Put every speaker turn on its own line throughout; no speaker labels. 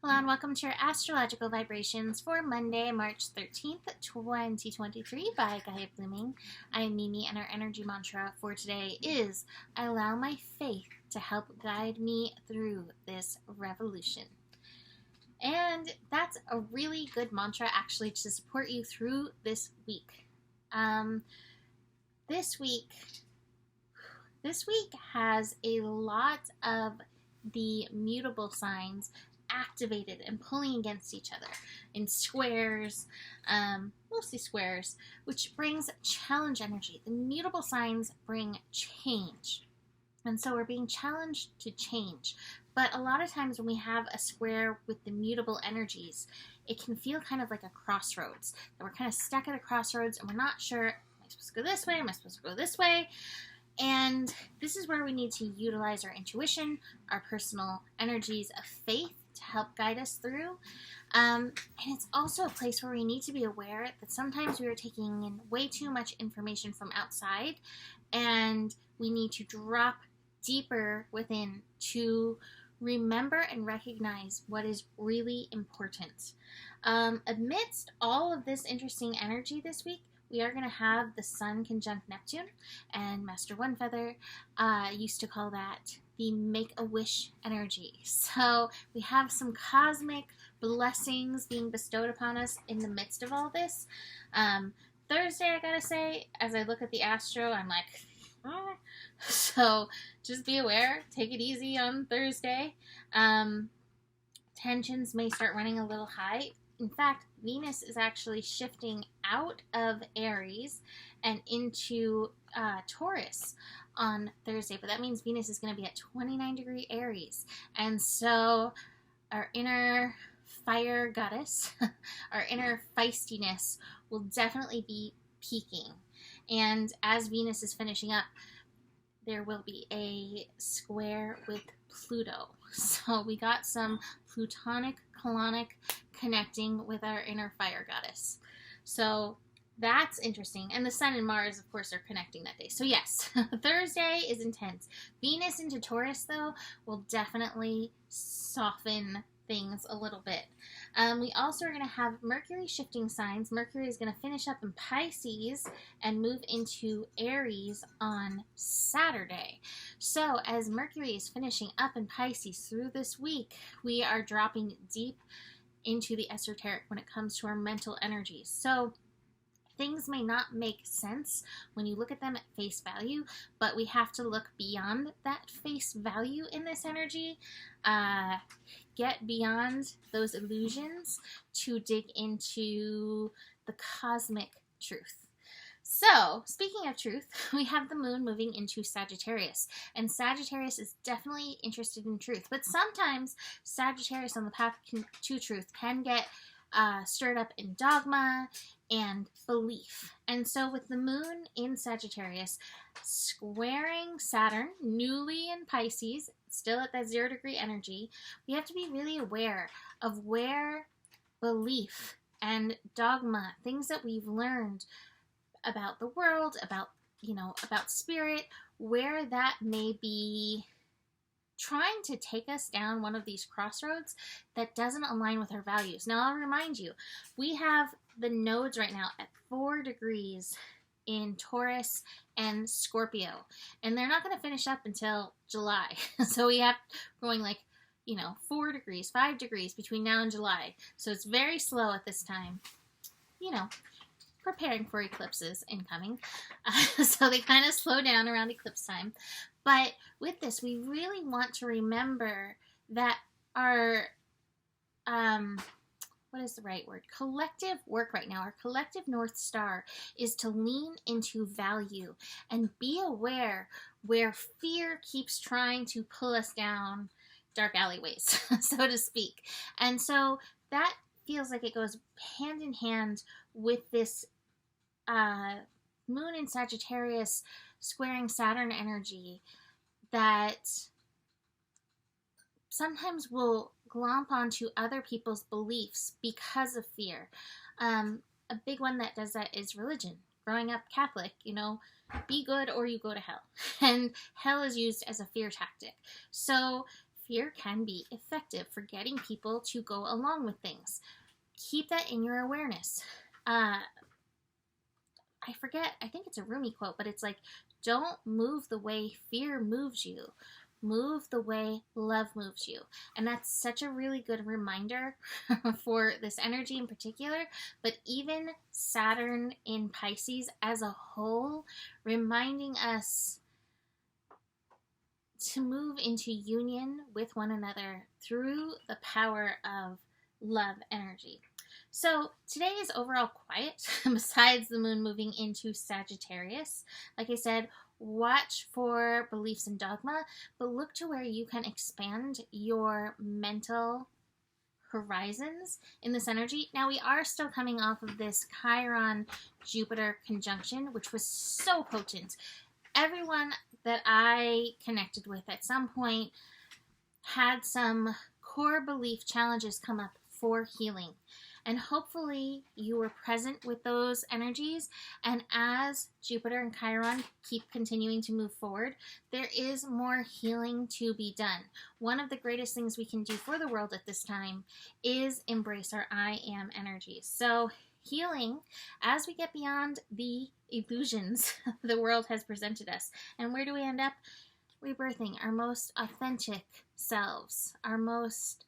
Hello and welcome to your astrological vibrations for Monday, March 13th, 2023 by Gaia Blooming. I am Mimi and our energy mantra for today is, I allow my faith to help guide me through this revolution. And that's a really good mantra actually to support you through this week. This week has a lot of the mutable signs activated and pulling against each other in squares, mostly squares, which brings challenge energy. The mutable signs bring change. And so we're being challenged to change. But a lot of times when we have a square with the mutable energies, it can feel kind of like a crossroads. That we're kind of stuck at a crossroads and we're not sure, am I supposed to go this way? Am I supposed to go this way? And this is where we need to utilize our intuition, our personal energies of faith to help guide us through. And it's also a place where we need to be aware that sometimes we are taking in way too much information from outside, and we need to drop deeper within to remember and recognize what is really important. Amidst all of this interesting energy this week, we are going to have the Sun conjunct Neptune, and Master One Feather used to call that the Make-A-Wish energy. So we have some cosmic blessings being bestowed upon us in the midst of all this. Thursday, I gotta say, as I look at the astro, I'm like, oh. So just be aware, take it easy on Thursday. Tensions may start running a little high. In fact, Venus is actually shifting out of Aries and into Taurus on Thursday, but that means Venus is going to be at 29-degree Aries. And so our inner fire goddess, our inner feistiness will definitely be peaking. And as Venus is finishing up, there will be a square with Pluto. So we got some Plutonic colonic connecting with our inner fire goddess. So that's interesting. And the Sun and Mars, of course, are connecting that day. So yes, Thursday is intense. Venus into Taurus, though, will definitely soften things a little bit. We also are going to have Mercury shifting signs. Mercury is going to finish up in Pisces and move into Aries on Saturday. So as Mercury is finishing up in Pisces through this week, we are dropping deep into the esoteric when it comes to our mental energies. So things may not make sense when you look at them at face value, but we have to look beyond that face value in this energy, get beyond those illusions to dig into the cosmic truth. So, speaking of truth, we have the moon moving into Sagittarius, and Sagittarius is definitely interested in truth, but sometimes Sagittarius on the path to truth can get stirred up in dogma and belief. And so with the moon in Sagittarius squaring Saturn, newly in Pisces, still at that 0-degree energy, we have to be really aware of where belief and dogma, things that we've learned about the world, about spirit, where that may be trying to take us down one of these crossroads that doesn't align with our values. Now, I'll remind you, we have the nodes right now at 4 degrees in Taurus and Scorpio, and they're not going to finish up until July. So we have going 4 degrees, 5 degrees between now and July. So it's very slow at this time, preparing for eclipses incoming. So they kind of slow down around eclipse time. But with this, we really want to remember that our, what is the right word? Collective work right now, our collective North Star is to lean into value and be aware where fear keeps trying to pull us down dark alleyways, so to speak. And so that feels like it goes hand in hand with this moon in Sagittarius squaring Saturn energy that sometimes will glomp onto other people's beliefs because of fear. A big one that does that is religion. Growing up Catholic, be good or you go to hell. And hell is used as a fear tactic. So fear can be effective for getting people to go along with things. Keep that in your awareness. I forget, I think it's a Rumi quote, but it's like, don't move the way fear moves you. Move the way love moves you. And that's such a really good reminder for this energy in particular, but even Saturn in Pisces as a whole, reminding us to move into union with one another through the power of love energy. So today is overall quiet, besides the moon moving into Sagittarius. Like I said, watch for beliefs and dogma, but look to where you can expand your mental horizons in this energy. Now, we are still coming off of this Chiron-Jupiter conjunction, which was so potent. Everyone that I connected with at some point had some core belief challenges come up for healing. And hopefully you were present with those energies. And as Jupiter and Chiron keep continuing to move forward, there is more healing to be done. One of the greatest things we can do for the world at this time is embrace our I am energies. So healing as we get beyond the illusions the world has presented us. And where do we end up? Rebirthing our most authentic selves, our most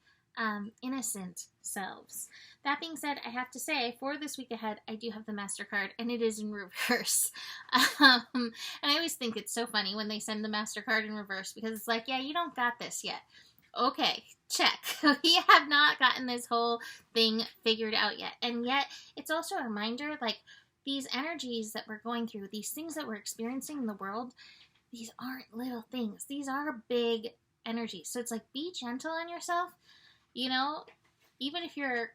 innocent selves. That being said, I have to say, for this week ahead, I do have the MasterCard, and it is in reverse. And I always think it's so funny when they send the MasterCard in reverse, because it's like, yeah, you don't got this yet. Okay, check. We have not gotten this whole thing figured out yet. And yet, it's also a reminder, like, these energies that we're going through, these things that we're experiencing in the world, these aren't little things. These are big energies. So it's like, be gentle on yourself. You know, even if you're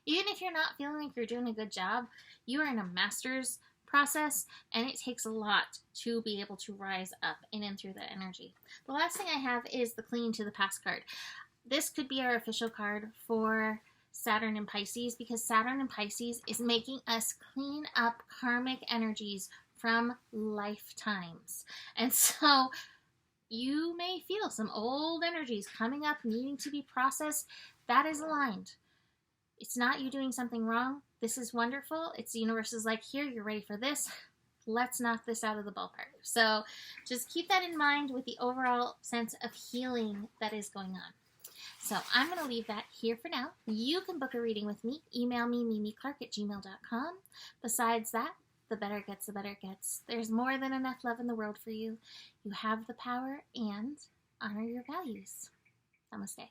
not feeling like you're doing a good job, you are in a master's process, and it takes a lot to be able to rise up in and through that energy. The last thing I have is the Clinging to the Past card. This could be our official card for Saturn and Pisces, because Saturn and Pisces is making us clean up karmic energies from lifetimes. And so you may feel some old energies coming up, needing to be processed. That is aligned. It's not you doing something wrong. This is wonderful. It's the universe is like, here, you're ready for this. Let's knock this out of the ballpark. So just keep that in mind with the overall sense of healing that is going on. So I'm going to leave that here for now. You can book a reading with me. Email me, mimiclark@gmail.com. Besides that, the better it gets, the better it gets. There's more than enough love in the world for you. You have the power, and honor your values. Namaste.